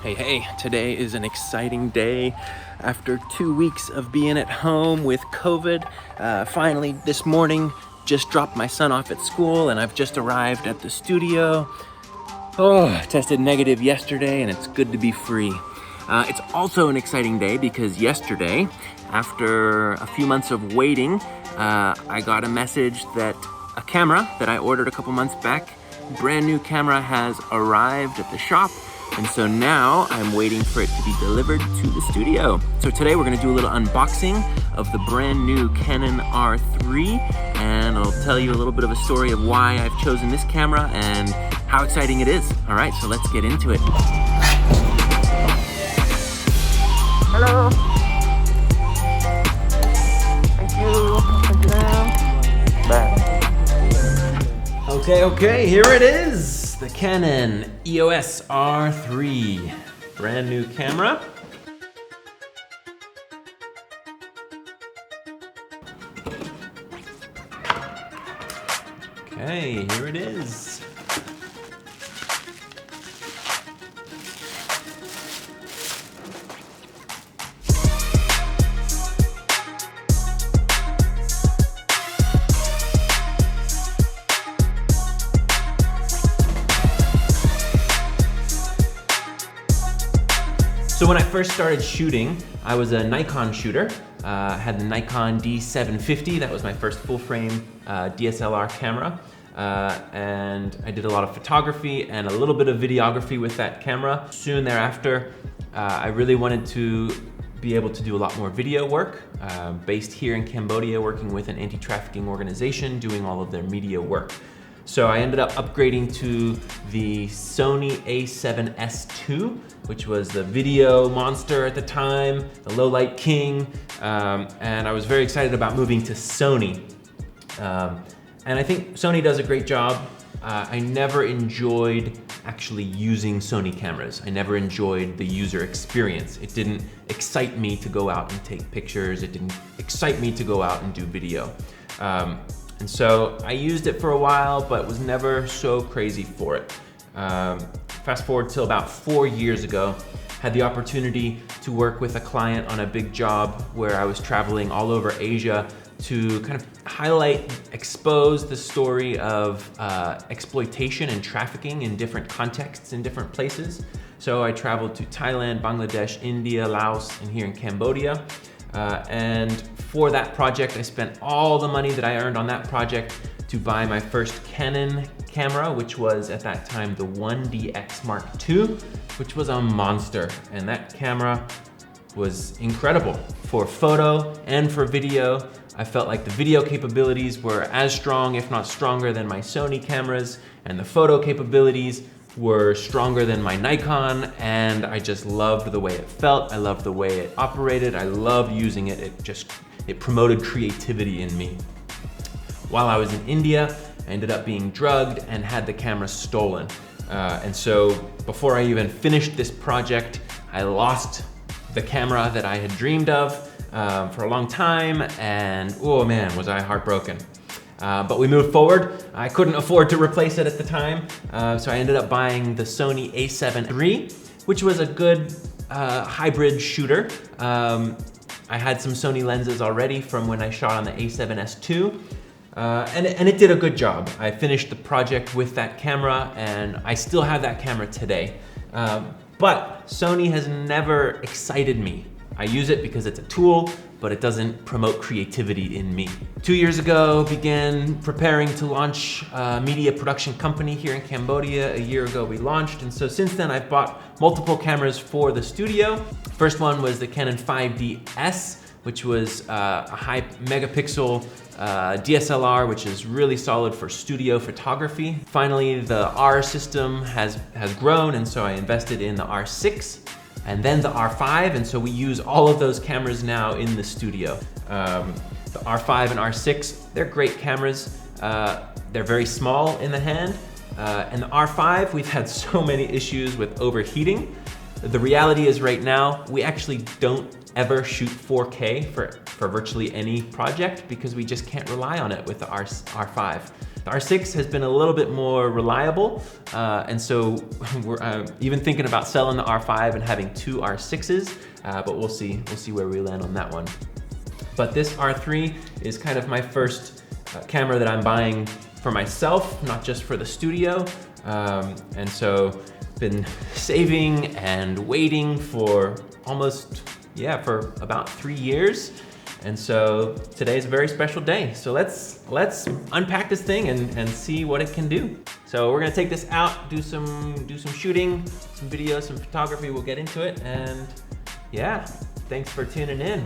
Hey, today is an exciting day. After 2 weeks of being at home with COVID, finally this morning just dropped my son off at school and I've just arrived at the studio. Tested negative yesterday and it's good to be free. It's also an exciting day because yesterday, after a few months of waiting, I got a message that a camera that I ordered a couple months back, brand new camera, has arrived at the shop. And so now I'm waiting for it to be delivered to the studio. So today we're gonna do a little unboxing of the brand new Canon R3, and I'll tell you a little bit of a story of why I've chosen this camera and how exciting it is. All right, so let's get into it. Hello. Thank you. Bye. Okay, here it is. The Canon EOS R3, brand new camera. Okay, here it is. So when I first started shooting, I was a Nikon shooter. I had the Nikon D750. That was my first full-frame DSLR camera. And I did a lot of photography and a little bit of videography with that camera. Soon thereafter, I really wanted to be able to do a lot more video work. Based here in Cambodia, working with an anti-trafficking organization, doing all of their media work. So I ended up upgrading to the Sony a7S II, which was the video monster at the time, the low light king, and I was very excited about moving to Sony. And I think Sony does a great job. I never enjoyed actually using Sony cameras. I never enjoyed the user experience. It didn't excite me to go out and take pictures. It didn't excite me to go out and do video. And so I used it for a while, but was never so crazy for it. Fast forward till about 4 years ago, had the opportunity to work with a client on a big job where I was traveling all over Asia to kind of highlight, expose the story of exploitation and trafficking in different contexts in different places. So I traveled to Thailand, Bangladesh, India, Laos, and here in Cambodia. And for that project, I spent all the money that I earned on that project to buy my first Canon camera, which was at that time the 1DX Mark II, which was a monster. And that camera was incredible for photo and for video. I felt like the video capabilities were as strong, if not stronger, than my Sony cameras, and the photo capabilities were stronger than my Nikon, and I just loved the way it felt. I loved the way it operated. I loved using it. It promoted creativity in me. While I was in India, I ended up being drugged and had the camera stolen. And so before I even finished this project, I lost the camera that I had dreamed of for a long time, and oh man, was I heartbroken. But we moved forward. I couldn't afford to replace it at the time, so I ended up buying the Sony a7 III, which was a good hybrid shooter. I had some Sony lenses already from when I shot on the a7S II, and it did a good job. I finished the project with that camera, and I still have that camera today. But Sony has never excited me. I use it because it's a tool, but it doesn't promote creativity in me. 2 years ago, began preparing to launch a media production company here in Cambodia. A year ago, we launched, and so since then, I've bought multiple cameras for the studio. First one was the Canon 5DS, which was a high megapixel DSLR, which is really solid for studio photography. Finally, the R system has grown, and so I invested in the R6. And then the R5, and so we use all of those cameras now in the studio. The R5 and R6, they're great cameras. They're very small in the hand. And the R5, we've had so many issues with overheating. The reality is right now, we actually don't ever shoot 4K for virtually any project because we just can't rely on it with the R5. The The R6 has been a little bit more reliable, and so we're even thinking about selling the R5 and having 2 R6s, but we'll see where we land on that one. But this R3 is kind of my first camera that I'm buying for myself, not just for the studio. And so been saving and waiting for for about 3 years. And so today's a very special day. So let's unpack this thing and see what it can do. So we're gonna take this out, do some shooting, some video, some photography. We'll get into it, and yeah, thanks for tuning in.